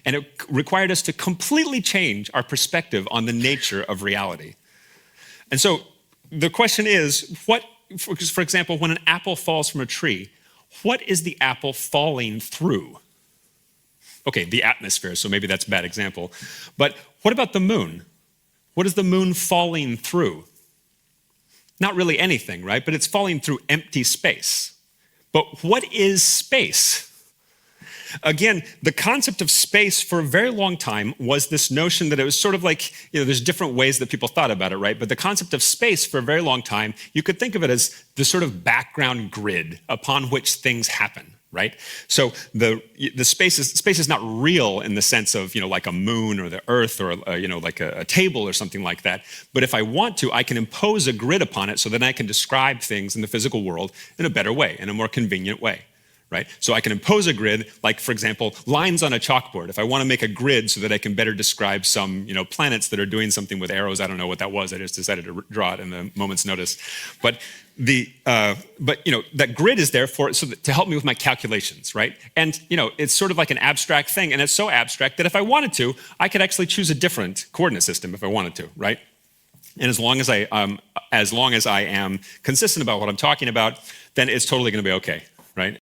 And it required us to completely change our perspective on the nature of reality. And so the question is, for example, when an apple falls from a tree, what is the apple falling through? Okay, the atmosphere, so maybe that's a bad example. But what about the moon? What is the moon falling through? Not really anything, right? But it's falling through empty space. But what is space? Again, the concept of space for a very long time was this notion that it was sort of like, there's different ways that people thought about it, right? But the concept of space for a very long time, you could think of it as the sort of background grid upon which things happen, right? So the space is not real in the sense of, like a moon or the earth or, like a table or something like that. But if I want to, I can impose a grid upon it so that I can describe things in the physical world in a better way, in a more convenient way. Right? So I can impose a grid, like, for example, lines on a chalkboard. If I want to make a grid so that I can better describe some, planets that are doing something with arrows, I don't know what that was. I just decided to draw it in a moment's notice. But that grid is there to help me with my calculations, right? And it's sort of like an abstract thing, and it's so abstract that if I wanted to, I could actually choose a different coordinate system if I wanted to, right? And as long as I am consistent about what I'm talking about, then it's totally going to be okay. Right?